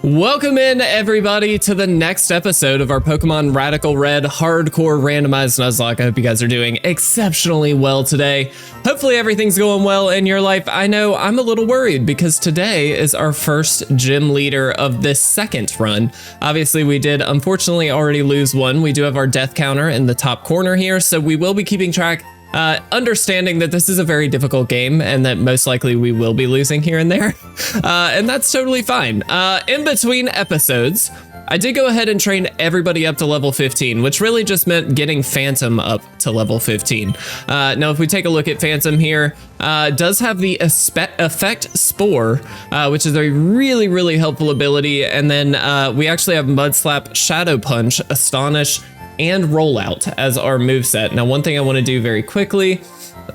Welcome in, everybody, to the next episode of our Pokemon Radical Red Hardcore Randomized Nuzlocke. I hope you guys are doing exceptionally well today. Hopefully everything's going well in your life. I know I'm a little worried because today is our first gym leader of this second run. Obviously, we did unfortunately already lose one. We do have our death counter in the top corner here, so we will be keeping track. Understanding that this is a very difficult game and that most likely we will be losing here and there. And that's totally fine. In between episodes, I did go ahead and train everybody up to level 15, which really just meant getting Phantom up to level 15. Now, if we take a look at Phantom here, does have the Effect Spore, which is a really, really helpful ability. And then we actually have Mud Slap, Shadow Punch, Astonish, and Rollout as our moveset. Now, one thing I want to do very quickly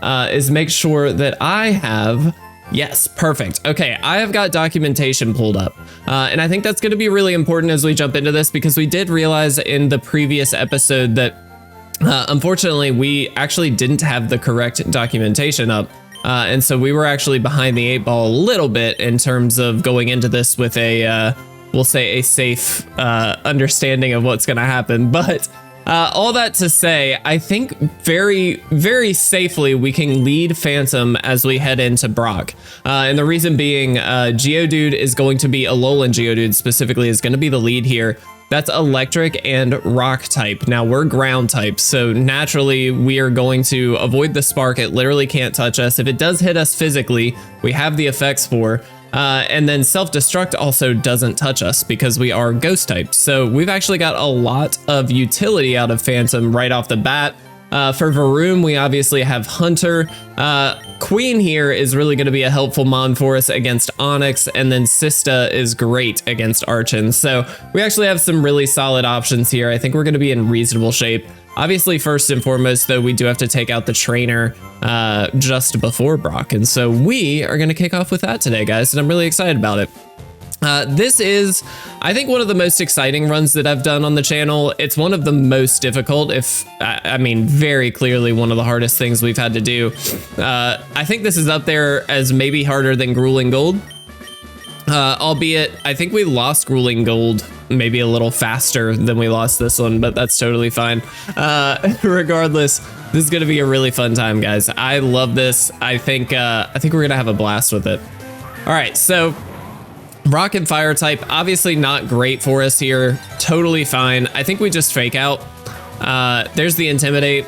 is make sure that I have, yes, perfect. Okay, I have got documentation pulled up. And I think that's going to be really important as we jump into this because we did realize in the previous episode that unfortunately we actually didn't have the correct documentation up. And so we were actually behind the 8-ball a little bit in terms of going into this with a, we'll say a safe understanding of what's going to happen. But all that to say, I think very, very safely we can lead Phantom as we head into Brock. And the reason being, Geodude is going to be, Alolan Geodude specifically, is going to be the lead here. That's electric and rock type. Now we're ground type, so naturally we are going to avoid the spark. It literally can't touch us. If it does hit us physically, we have the effects for. And then self-destruct also doesn't touch us because we are ghost type. So we've actually got a lot of utility out of Phantom right off the bat. For Varoom, we obviously have Hunter. Queen here is really going to be a helpful mon for us against Onyx, and then Sista is great against Archon. So we actually have some really solid options here. I think we're going to be in reasonable shape. Obviously, first and foremost, though, we do have to take out the trainer just before Brock. And so we are going to kick off with that today, guys, and I'm really excited about it. This is, I think, one of the most exciting runs that I've done on the channel. It's one of the most difficult, I mean, very clearly one of the hardest things we've had to do. I think this is up there as maybe harder than Grueling Gold. Albeit, I think we lost Grueling Gold maybe a little faster than we lost this one, but that's totally fine. Regardless, this is going to be a really fun time, guys. I love this. I think we're going to have a blast with it. All right, so Rock and Fire type, obviously not great for us here. Totally fine. I think we just fake out. There's the Intimidate.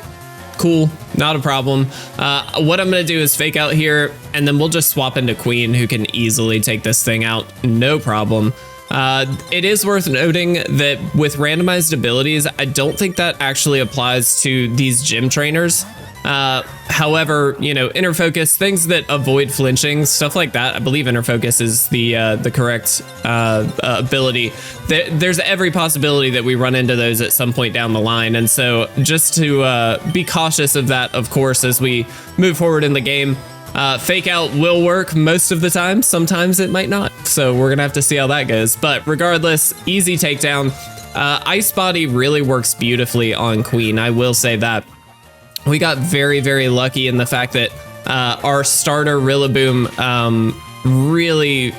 Cool, not a problem. What I'm gonna do is fake out here, and then we'll just swap into Queen, who can easily take this thing out, no problem. It is worth noting that with randomized abilities, I don't think that actually applies to these gym trainers. However, you know, Inner Focus, things that avoid flinching, stuff like that. I believe Inner Focus is the correct ability. There's every possibility that we run into those at some point down the line. And so just to be cautious of that, of course, as we move forward in the game. Fake out will work most of the time. Sometimes it might not. So we're going to have to see how that goes. But regardless, easy takedown. Ice Body really works beautifully on Queen. I will say that. We got very, very lucky in the fact that our starter Rillaboom really,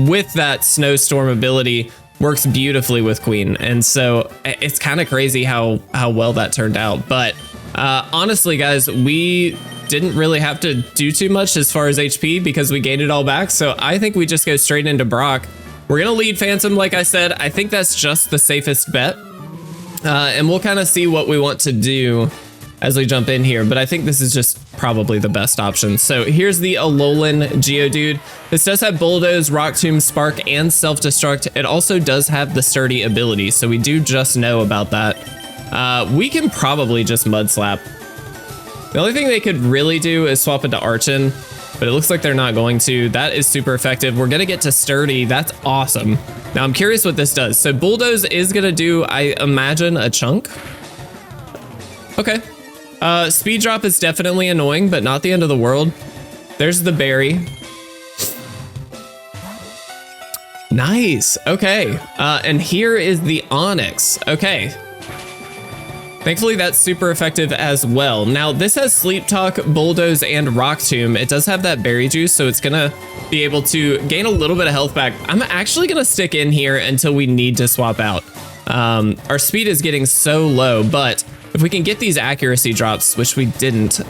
with that Snowstorm ability, works beautifully with Queen. And so it's kind of crazy how well that turned out. But honestly, guys, we didn't really have to do too much as far as HP because we gained it all back. So I think we just go straight into Brock. We're going to lead Phantom, like I said. I think that's just the safest bet. And we'll kind of see what we want to do as we jump in here, but I think this is just probably the best option. So here's the Alolan Geodude. This does have Bulldoze, Rock Tomb, Spark, and Self-Destruct. It also does have the Sturdy ability, so we do just know about that. We can probably just Mud Slap. The only thing they could really do is swap into Archon, but it looks like they're not going to. That is super effective. We're gonna get to Sturdy. That's awesome. Now I'm curious what this does. So Bulldoze is gonna do, I imagine, a chunk. Okay. Speed drop is definitely annoying, but not the end of the world. There's the berry. Nice. Okay. And here is the Onyx. Okay. Thankfully, that's super effective as well. Now, this has Sleep Talk, Bulldoze, and Rock Tomb. It does have that berry juice, so it's gonna be able to gain a little bit of health back. I'm actually gonna stick in here until we need to swap out. Our speed is getting so low, but if we can get these accuracy drops, which we didn't,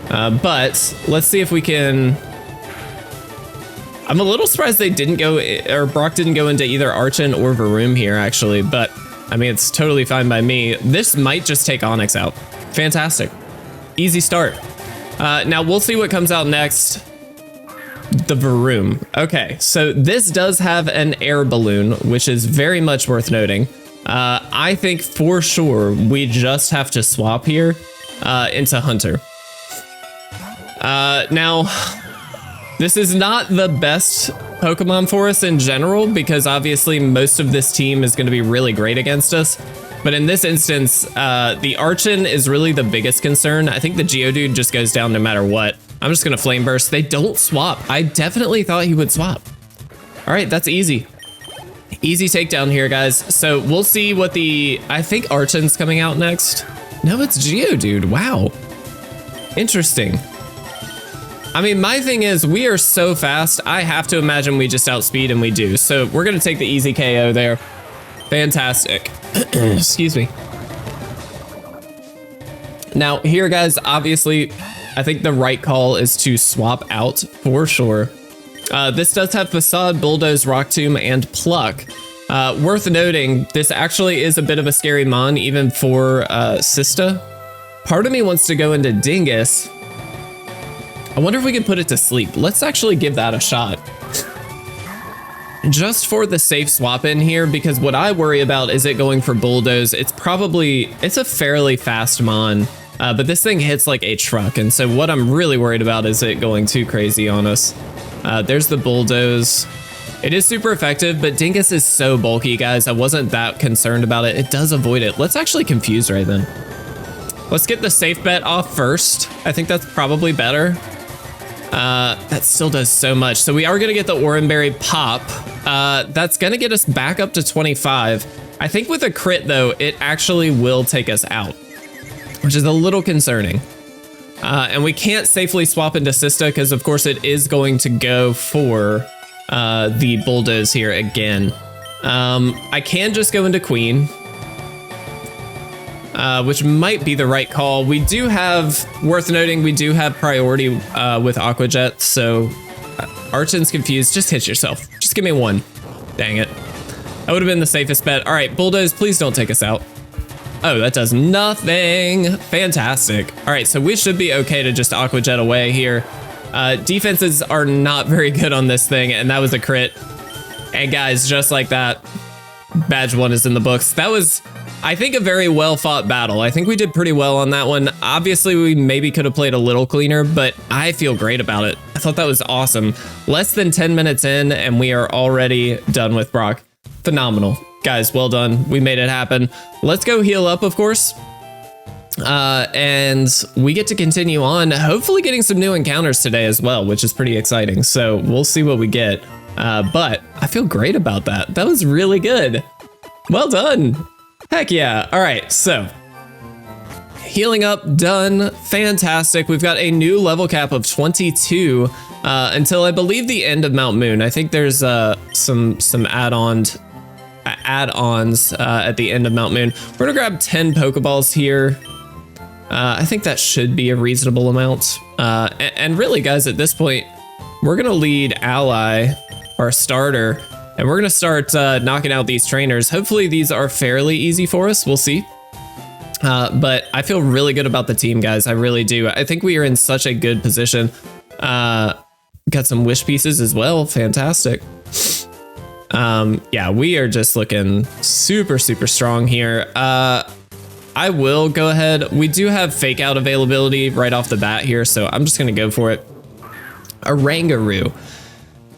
but let's see if we can. I'm a little surprised they didn't go, or Brock didn't go into either Archon or Varoom here, actually, but I mean, it's totally fine by me. This might just take Onyx out. Fantastic. Easy start. Now we'll see what comes out next. The Varoom. Okay, so this does have an air balloon, which is very much worth noting. I think for sure we just have to swap here into Hunter. Now, this is not the best Pokemon for us in general, because obviously most of this team is going to be really great against us. But in this instance, the Archon is really the biggest concern. I think the Geodude just goes down no matter what. I'm just going to Flame Burst. They don't swap. I definitely thought he would swap. All right, that's easy. Easy takedown here, guys. So we'll see what the... I think Archon's coming out next. No, it's Geodude. Wow. Interesting. I mean, my thing is, we are so fast, I have to imagine we just outspeed, and we do. So we're going to take the easy KO there. Fantastic. Excuse me. Now, here, guys, obviously, I think the right call is to swap out for sure. This does have Facade, Bulldoze, Rock Tomb, and Pluck. Worth noting, this actually is a bit of a scary mon, even for Sista. Part of me wants to go into Dingus. I wonder if we can put it to sleep. Let's actually give that a shot. Just for the safe swap in here, because what I worry about is it going for Bulldoze. It's a fairly fast mon, but this thing hits like a truck. And so what I'm really worried about is it going too crazy on us. There's the Bulldoze. It is super effective, but Dingus is so bulky, guys. I wasn't that concerned about it. It does avoid it. Let's actually confuse right then. Let's get the safe bet off first. I think that's probably better. That still does so much. So we are going to get the Oranberry pop. That's going to get us back up to 25. I think with a crit, though, it actually will take us out, which is a little concerning. And we can't safely swap into Sista because, of course, it is going to go for the Bulldoze here again. I can just go into Queen, which might be the right call. We do have, worth noting, we do have priority with Aqua Jet, so Archon's confused. Just hit yourself. Just give me one. Dang it. That would have been the safest bet. All right, Bulldoze, please don't take us out. Oh, that does nothing. Fantastic. All right, so we should be okay to just Aqua Jet away here. Defenses are not very good on this thing, and that was a crit. And guys, just like that, badge 1 is in the books. That was, I think, a very well fought battle. I think we did pretty well on that one. Obviously, we maybe could have played a little cleaner, but I feel great about it. I thought that was awesome. Less than 10 minutes in, and we are already done with Brock. Phenomenal. Guys, well done. We made it happen. Let's go heal up, of course. And we get to continue on, hopefully getting some new encounters today as well, which is pretty exciting. So we'll see what we get. But I feel great about that. That was really good. Well done. Heck yeah. All right, so healing up, done. Fantastic. We've got a new level cap of 22 until I believe the end of Mount Moon. I think there's some add-ons at the end of Mount Moon. We're gonna grab 10 Pokeballs here. I think that should be a reasonable amount. And really, guys, at this point, we're gonna lead Ally, our starter, and we're gonna start knocking out these trainers. Hopefully these are fairly easy for us. We'll see. But I feel really good about the team, guys. I really do. I think we are in such a good position. Got some wish pieces as well. Fantastic. Yeah, we are just looking super, super strong here. I will go ahead. We do have fake out availability right off the bat here, so I'm just gonna go for it. Oranguru.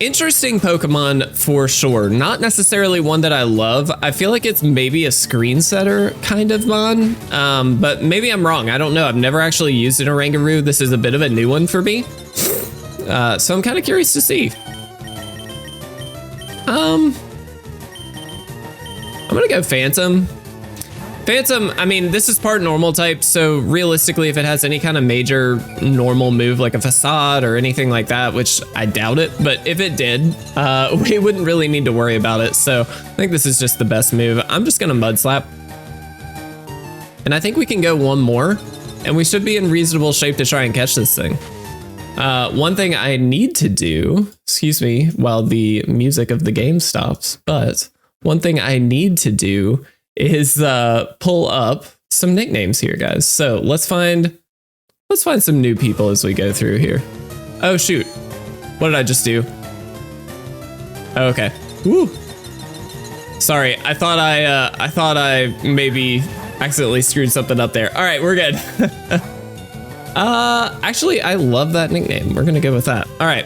Interesting Pokemon for sure. Not necessarily one that I love. I feel like it's maybe a screen setter kind of mon, but maybe I'm wrong. I don't know. I've never actually used an Oranguru. This is a bit of a new one for me. So I'm kind of curious to see. I'm gonna go Phantom. Phantom, I mean, this is part normal type, so realistically, if it has any kind of major normal move like a facade or anything like that, which I doubt it, but if it did, we wouldn't really need to worry about it. So I think this is just the best move. I'm just gonna Mud Slap. And I think we can go one more, and we should be in reasonable shape to try and catch this thing. One thing I need to do, excuse me, while the music of the game stops, but one thing I need to do is pull up some nicknames here, guys. So let's find some new people as we go through here. Oh shoot, what did I just do? Okay. Woo. Sorry, I thought I maybe accidentally screwed something up there. All right, we're good. Actually, I love that nickname. We're gonna go with that. All right.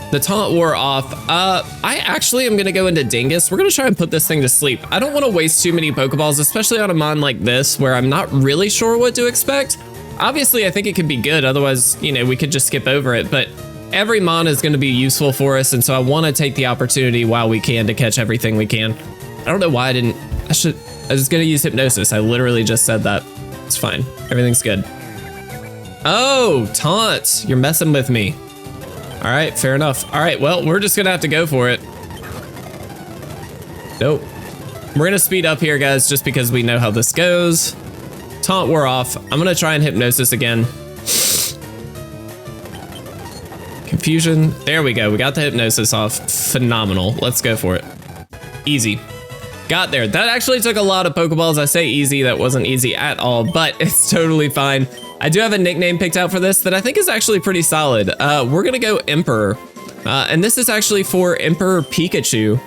The taunt wore off. I actually am gonna go into Dingus. We're gonna try and put this thing to sleep. I don't want to waste too many Pokeballs, especially on a mon like this, where I'm not really sure what to expect. Obviously, I think it could be good. Otherwise, you know, we could just skip over it. But every mon is gonna be useful for us, and so I want to take the opportunity while we can to catch everything we can. I don't know why I didn't. I was gonna use Hypnosis. I literally just said that. It's fine. Everything's good. Oh, taunt. You're messing with me. All right, fair enough. All right, well, we're just gonna have to go for it. Nope. We're gonna speed up here, guys, just because we know how this goes. Taunt wore off. I'm gonna try and Hypnosis again. Confusion. There we go. We got the Hypnosis off. Phenomenal. Let's go for it. Easy. Got there. That actually took a lot of Pokeballs. I say easy, that wasn't easy at all, but it's totally fine. I do have a nickname picked out for this that I think is actually pretty solid. We're gonna go Emperor. And this is actually for Emperor Pikachu,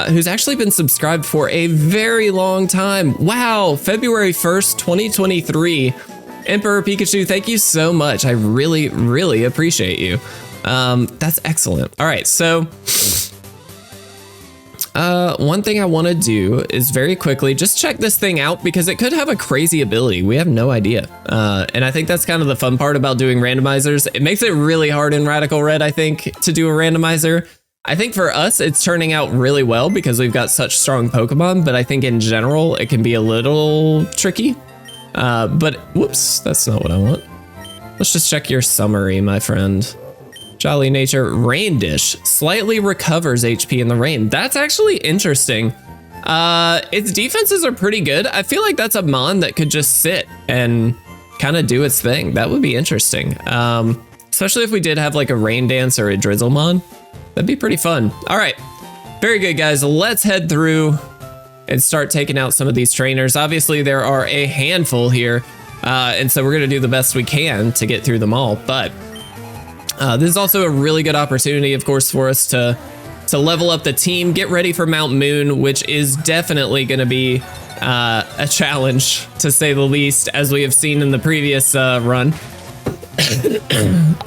who's actually been subscribed for a very long time. Wow, February 1st, 2023. Emperor Pikachu, thank you so much. I really, really appreciate you. That's excellent. All right, so one thing I want to do is very quickly just check this thing out because it could have a crazy ability. We have no idea. And I think that's kind of the fun part about doing randomizers. It makes it really hard in Radical Red, I think, to do a randomizer. I think for us, it's turning out really well because we've got such strong Pokemon, but I think in general, it can be a little tricky. But whoops, that's not what I want. Let's just check your summary, my friend. Jolly Nature, Rain Dish, slightly recovers HP in the rain. That's actually interesting. Its defenses are pretty good. I feel like that's a mon that could just sit and kind of do its thing. That would be interesting. Especially if we did have like a Rain Dance or a Drizzlemon. That'd be pretty fun. All right, very good, guys. Let's head through and start taking out some of these trainers. Obviously, there are a handful here, and so we're gonna do the best we can to get through them all, but this is also a really good opportunity, of course, for us to level up the team, get ready for Mount Moon, which is definitely going to be a challenge, to say the least, as we have seen in the previous run.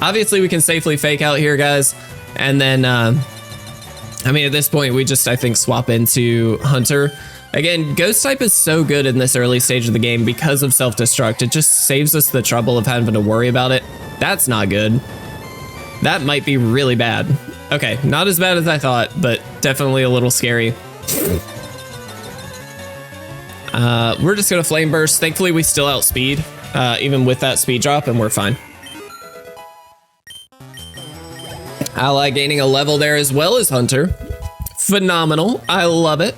Obviously, we can safely fake out here, guys, and then, I mean, at this point, we just, I think, swap into Hunter. Again, Ghost type is so good in this early stage of the game because of self-destruct. It just saves us the trouble of having to worry about it. That's not good. That might be really bad. Okay, not as bad as I thought, but definitely a little scary. We're just gonna Flame Burst. Thankfully, we still outspeed, even with that speed drop, and we're fine. Ally gaining a level there as well as Hunter. Phenomenal. I love it.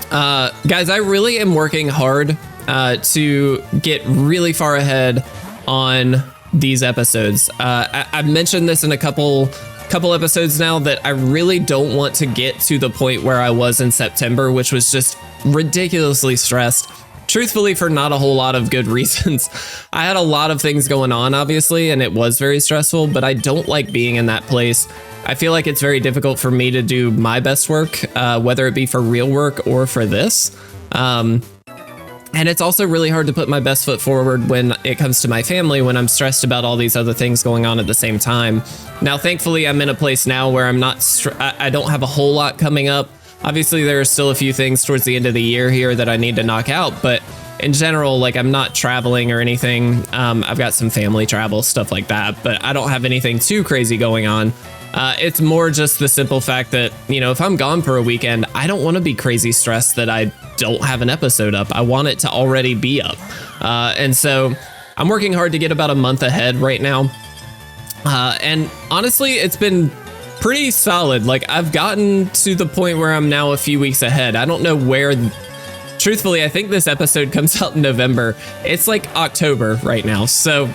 Guys, I really am working hard to get really far ahead on these episodes. I've mentioned this in a couple episodes now that I really don't want to get to the point where I was in September, which was just ridiculously stressed. Truthfully, for not a whole lot of good reasons. I had a lot of things going on, obviously, and it was very stressful, but I don't like being in that place. I feel like it's very difficult for me to do my best work, whether it be for real work or for this. And it's also really hard to put my best foot forward when it comes to my family, when I'm stressed about all these other things going on at the same time. Now, thankfully, I'm in a place now where I'm not, I don't have a whole lot coming up. Obviously, there are still a few things towards the end of the year here that I need to knock out, but in general, like, I'm not traveling or anything. I've got some family travel, stuff like that, but I don't have anything too crazy going on. It's more just the simple fact that, you know, if I'm gone for a weekend, I don't want to be crazy stressed that I don't have an episode up. I want it to already be up. And so I'm working hard to get about a month ahead right now. And honestly, it's been pretty solid. Like, I've gotten to the point where I'm now a few weeks ahead. I don't know where, truthfully, I think this episode comes out in November. It's like October right now. So,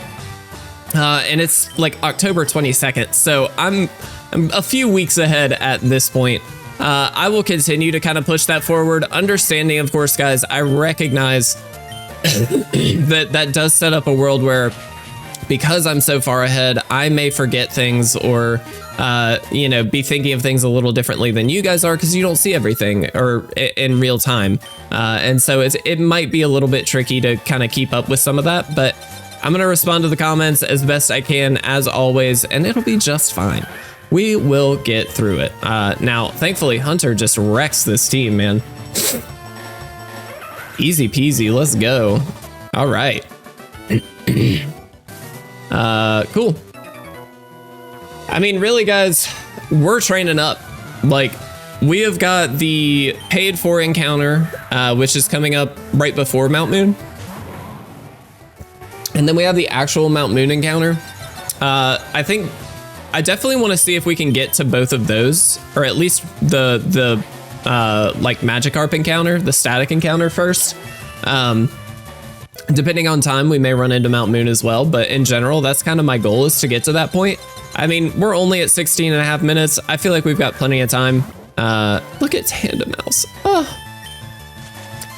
and it's like October 22nd. So I'm a few weeks ahead at this point. I will continue to kind of push that forward. Understanding, of course, guys, I recognize that does set up a world where, because I'm so far ahead, I may forget things or, you know, be thinking of things a little differently than you guys are because you don't see everything or in real time. And so it might be a little bit tricky to kind of keep up with some of that, but I'm going to respond to the comments as best I can, as always, and it'll be just fine. We will get through it. Now, thankfully, Hunter just wrecks this team, man. Easy peasy, let's go. All right. Cool. I mean, really, guys, we're training up. Like, we have got the paid for encounter, which is coming up right before Mount Moon. And then we have the actual Mount Moon encounter. I think I definitely want to see if we can get to both of those, or at least the like Magikarp encounter, the static encounter first. Depending on time, we may run into Mount Moon as well, but in general, that's kind of my goal, is to get to that point. I mean, we're only at 16 and a half minutes. I feel like we've got plenty of time. Look at Tandem Mouse. Oh.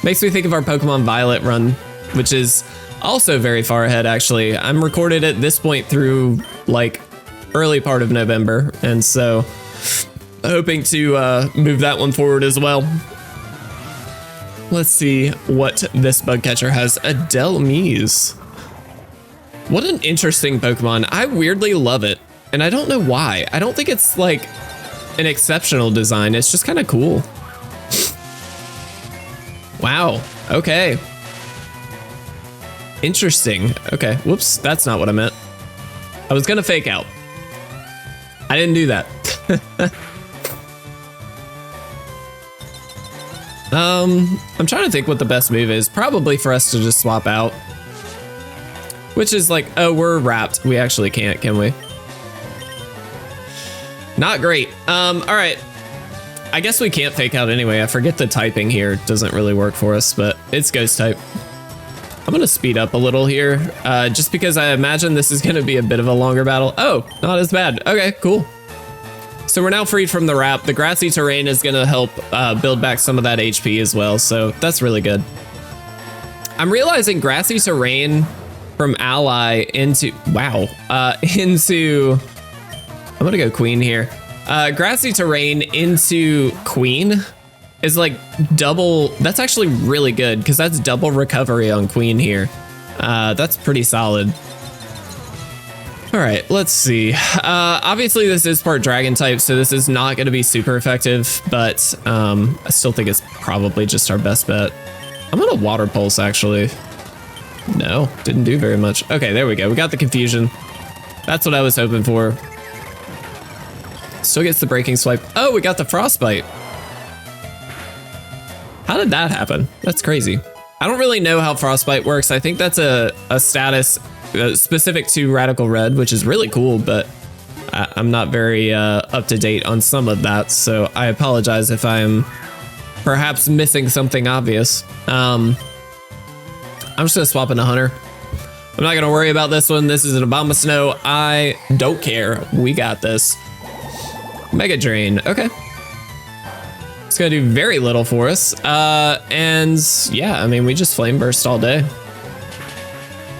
Makes me think of our Pokemon Violet run, which is also very far ahead, actually. I'm recorded at this point through like early part of November, and so hoping to move that one forward as well. Let's see what this bug catcher has. A Delmise. What an interesting Pokemon. I weirdly love it, and I don't know why. I don't think it's like an exceptional design. It's just kind of cool. Wow. Okay. Interesting. Okay. Whoops. That's not what I meant. I was gonna fake out. I didn't do that. I'm trying to think what the best move is. Probably for us to just swap out. Which is like, oh, we're wrapped. We actually can't, can we? Not great. All right. I guess we can't fake out anyway. I forget the typing here doesn't really work for us, but it's ghost type. I'm gonna speed up a little here, just because I imagine this is gonna be a bit of a longer battle. Oh, not as bad. Okay, cool. So we're now freed from the wrap. The grassy terrain is gonna help build back some of that HP as well, so that's really good. I'm realizing grassy terrain from ally into, wow, into, I'm gonna go queen here. Grassy terrain into queen is like double. That's actually really good because that's double recovery on queen here. That's pretty solid. All right, let's see. Obviously this is part dragon type, so this is not going to be super effective, but I still think it's probably just our best bet. I'm gonna water pulse actually. No, didn't do very much. Okay, there we go. We got the confusion. That's what I was hoping for. Still gets the breaking swipe. Oh, we got the frostbite. How did that happen? That's crazy. I don't really know how frostbite works. I think that's a status specific to Radical Red, which is really cool, but I'm not very up to date on some of that, so I apologize if I'm perhaps missing something obvious. I'm just gonna swap into Hunter. I'm not gonna worry about this one. This is an Abomasnow. I don't care. We got this. Mega Drain. Okay. It's gonna do very little for us. And yeah, I mean, we just Flame Burst all day.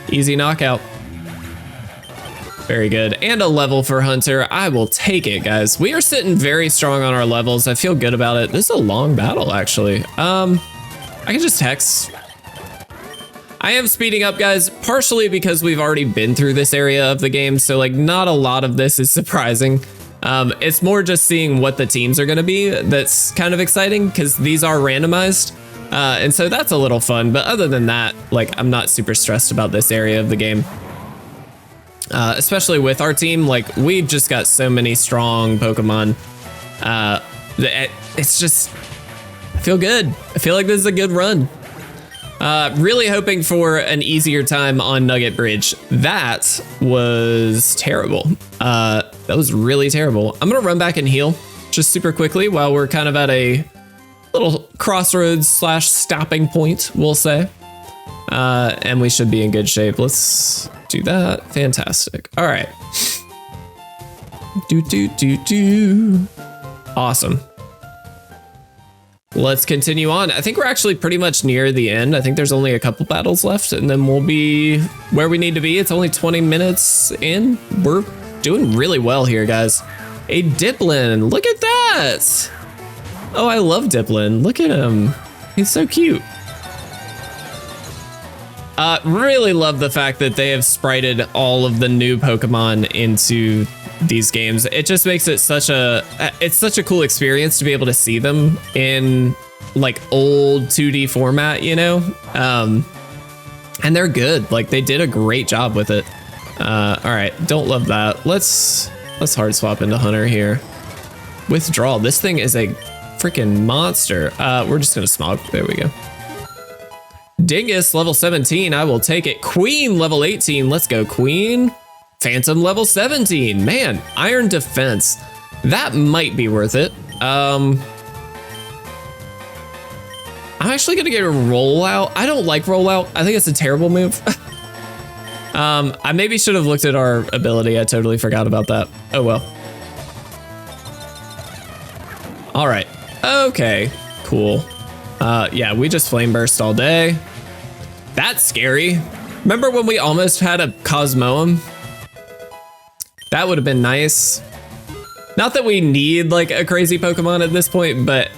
Easy knockout. Very good. And a level for Hunter. I will take it, guys. We are sitting very strong on our levels. I feel good about it. This is a long battle, actually. I can just Hex. I am speeding up, guys, partially because we've already been through this area of the game, so like not a lot of this is surprising. It's more just seeing what the teams are going to be that's kind of exciting, because these are randomized, and so that's a little fun. But other than that, like, I'm not super stressed about this area of the game. especially with our team. Like, we've just got so many strong Pokemon. It's just, I feel good. I feel like this is a good run. Really hoping for an easier time on Nugget Bridge. That was terrible. That was really terrible. I'm gonna run back and heal just super quickly while we're kind of at a little crossroads / stopping point, we'll say. And we should be in good shape. Let's do that. Fantastic. All right. Awesome. Let's continue on. I think we're actually pretty much near the end. I think there's only a couple battles left and then we'll be where we need to be. It's only 20 minutes in. We're doing really well here, guys. A Diplin, look at that. Oh, I love Diplin. Look at him. He's so cute. Really love the fact that they have sprited all of the new Pokemon into these games. It just makes it it's such a cool experience to be able to see them in like old 2D format, you know? And they're good. Like, they did a great job with it. All right, don't love that. Let's hard swap into Hunter here. Withdrawal. This thing is a freaking monster. We're just gonna Smog. There we go. Dingus, level 17. I will take it. Queen, level 18. Let's go, Queen. Phantom, level 17. Man, Iron Defense. That might be worth it. I'm actually gonna get a Rollout. I don't like Rollout. I think it's a terrible move. I maybe should have looked at our ability. I totally forgot about that. Oh well. All right. Okay, cool. Yeah, we just Flame Burst all day. That's scary. Remember when we almost had a Cosmoem? That would have been nice. Not that we need like a crazy Pokemon at this point, but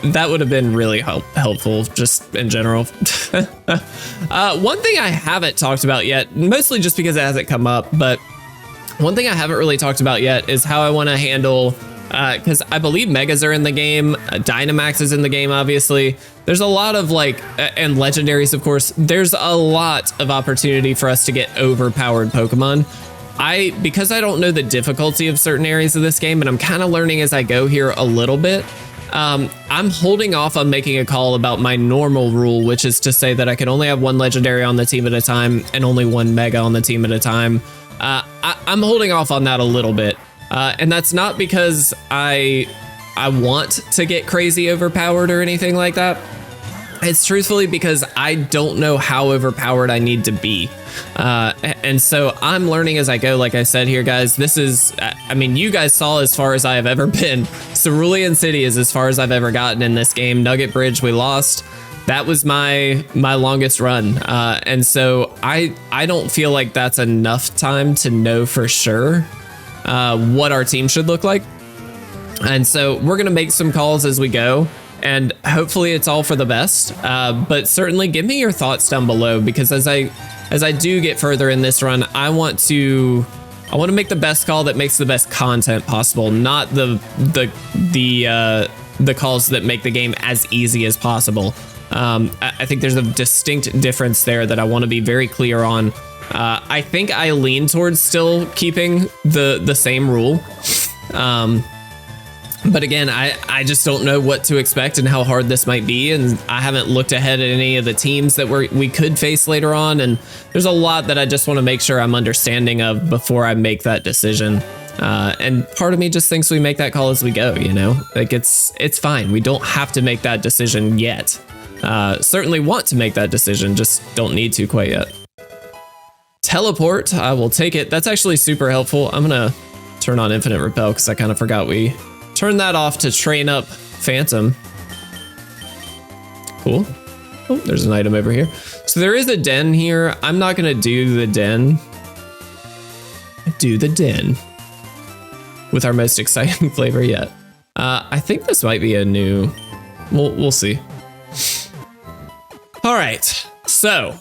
that would have been really helpful just in general. One thing I haven't talked about yet, mostly just because it hasn't come up, but one thing I haven't really talked about yet is how I want to handle, because I believe Megas are in the game, Dynamax is in the game, obviously. There's a lot of like, and Legendaries, of course, there's a lot of opportunity for us to get overpowered Pokemon. Because I don't know the difficulty of certain areas of this game, and I'm kind of learning as I go here a little bit, I'm holding off on making a call about my normal rule, which is to say that I can only have one Legendary on the team at a time and only one Mega on the team at a time. I'm holding off on that a little bit. And that's not because I want to get crazy overpowered or anything like that. It's truthfully because I don't know how overpowered I need to be. And so I'm learning as I go. Like I said here, guys, this is, I mean, you guys saw as far as I have ever been. Cerulean City is as far as I've ever gotten in this game. Nugget Bridge, we lost. That was my longest run. And so I don't feel like that's enough time to know for sure what our team should look like. And so we're going to make some calls as we go. And hopefully it's all for the best, but certainly give me your thoughts down below, because as I do get further in this run, I want to make the best call that makes the best content possible, not the calls that make the game as easy as possible. I think there's a distinct difference there that I want to be very clear on. I think I lean towards still keeping the same rule. But again, I just don't know what to expect and how hard this might be. And I haven't looked ahead at any of the teams that we could face later on. And there's a lot that I just want to make sure I'm understanding of before I make that decision. And part of me just thinks we make that call as we go, you know, like it's fine. We don't have to make that decision yet. Certainly want to make that decision, just don't need to quite yet. Teleport, I will take it. That's actually super helpful. I'm going to turn on Infinite Repel because I kind of forgot we turned that off to train up Phantom. Cool. Oh, there's an item over here. So there is a den here. I'm not going to do the den. Do the den with our most exciting flavor yet. I think this might be a new, we'll see. All right, so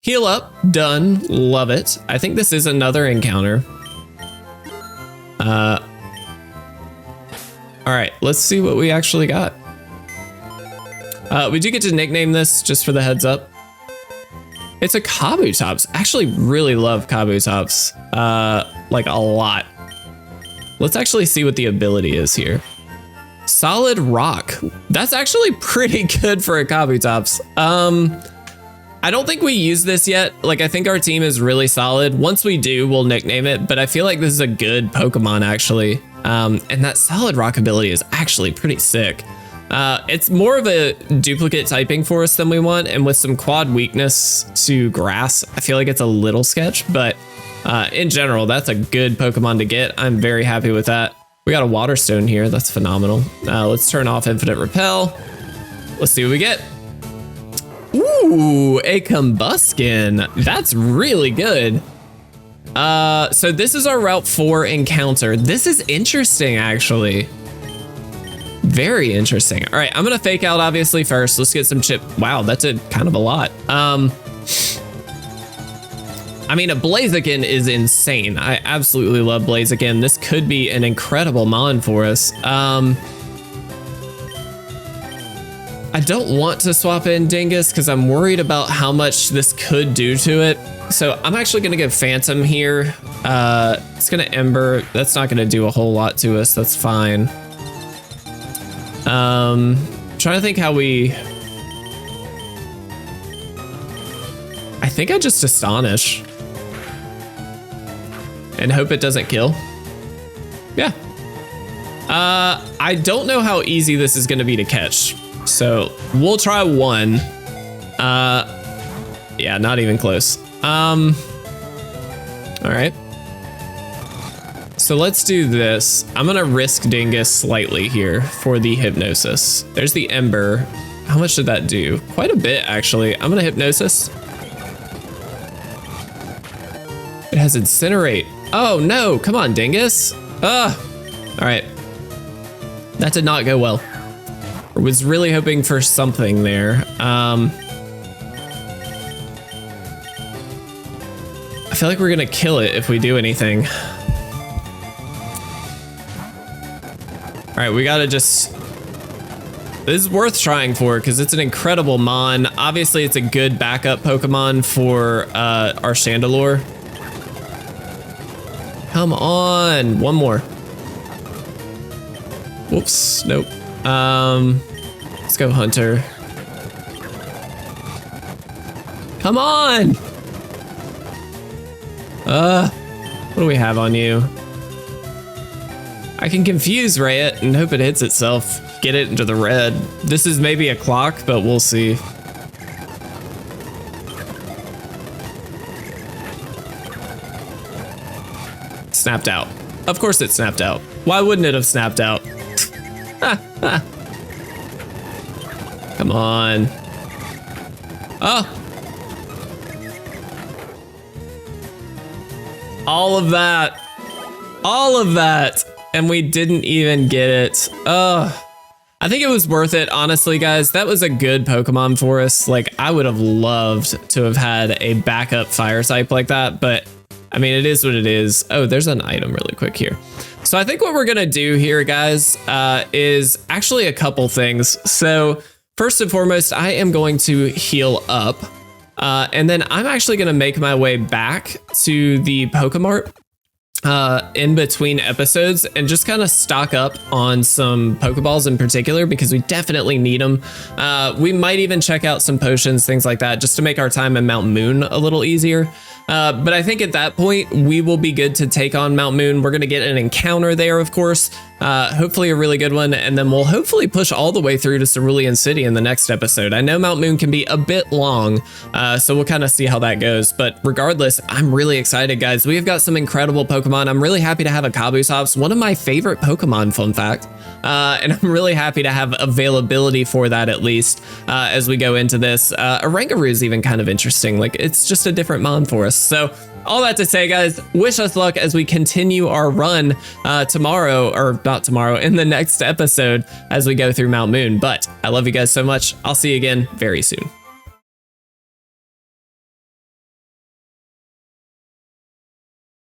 heal up, done, love it. I think this is another encounter. All right, let's see what we actually got. We do get to nickname this, just for the heads up. It's a Kabutops. Actually really love Kabutops, like a lot. Let's actually see what the ability is here. Solid Rock. That's actually pretty good for a Kabutops. I don't think we use this yet. Like, I think our team is really solid. Once we do, we'll nickname it, but I feel like this is a good Pokemon actually. And that Solid Rock ability is actually pretty sick. It's more of a duplicate typing for us than we want, and with some quad weakness to grass, I feel like it's a little sketch, but in general, that's a good Pokemon to get. I'm very happy with that. We got a Water Stone here. That's phenomenal. Let's turn off Infinite Repel. Let's see what we get. Ooh, a Combuskin. That's really good. So this is our Route 4 encounter. This is interesting, actually. Very interesting. All right, I'm gonna fake out obviously first. Let's get some chip. Wow, that's a kind of a lot. I mean, a Blaziken is insane. I absolutely love Blaziken. This could be an incredible mon for us. I don't want to swap in Dingus because I'm worried about how much this could do to it. So I'm actually going to give Phantom here. It's going to Ember. That's not going to do a whole lot to us. That's fine. Trying to think how we... I think I just Astonish. And hope it doesn't kill. Yeah. I don't know how easy this is going to be to catch. So we'll try one. Yeah, not even close. All right. So let's do this. I'm gonna risk Dingus slightly here for the Hypnosis. There's the Ember. How much did that do? Quite a bit, actually. I'm gonna Hypnosis. It has Incinerate. Oh no, come on, Dingus. All right. That did not go well. I was really hoping for something there. I feel like we're gonna kill it if we do anything. All right, we gotta just... This is worth trying for because it's an incredible mon. Obviously, it's a good backup Pokemon for our Chandelure. Come on, one more. Whoops, nope. Let's go Hunter. Come on! What do we have on you? I can confuse Rayet and hope it hits itself. Get it into the red. This is maybe a clock, but we'll see. Snapped out. Of course it snapped out. Why wouldn't it have snapped out? Come on. Oh. All of that. All of that. And we didn't even get it. Oh. I think it was worth it, honestly, guys. That was a good Pokemon for us. Like, I would have loved to have had a backup fire type like that, but I mean, it is what it is. Oh, there's an item really quick here. So I think what we're gonna do here, guys, is actually a couple things. So first and foremost, I am going to heal up, and then I'm actually gonna make my way back to the Pokemart in between episodes and just kind of stock up on some Pokeballs in particular because we definitely need them. We might even check out some potions, things like that, just to make our time in Mount Moon a little easier. But I think at that point, we will be good to take on Mount Moon. We're going to get an encounter there, of course, hopefully a really good one. And then we'll hopefully push all the way through to Cerulean City in the next episode. I know Mount Moon can be a bit long, so we'll kind of see how that goes. But regardless, I'm really excited, guys. We've got some incredible Pokemon. I'm really happy to have a Kabutops, one of my favorite Pokemon, fun fact. And I'm really happy to have availability for that, at least, as we go into this. Oranguru is even kind of interesting. Like, it's just a different mon for us. So all that to say, guys, wish us luck as we continue our run tomorrow, or not tomorrow, in the next episode as we go through Mount Moon. But I love you guys so much. I'll see you again very soon.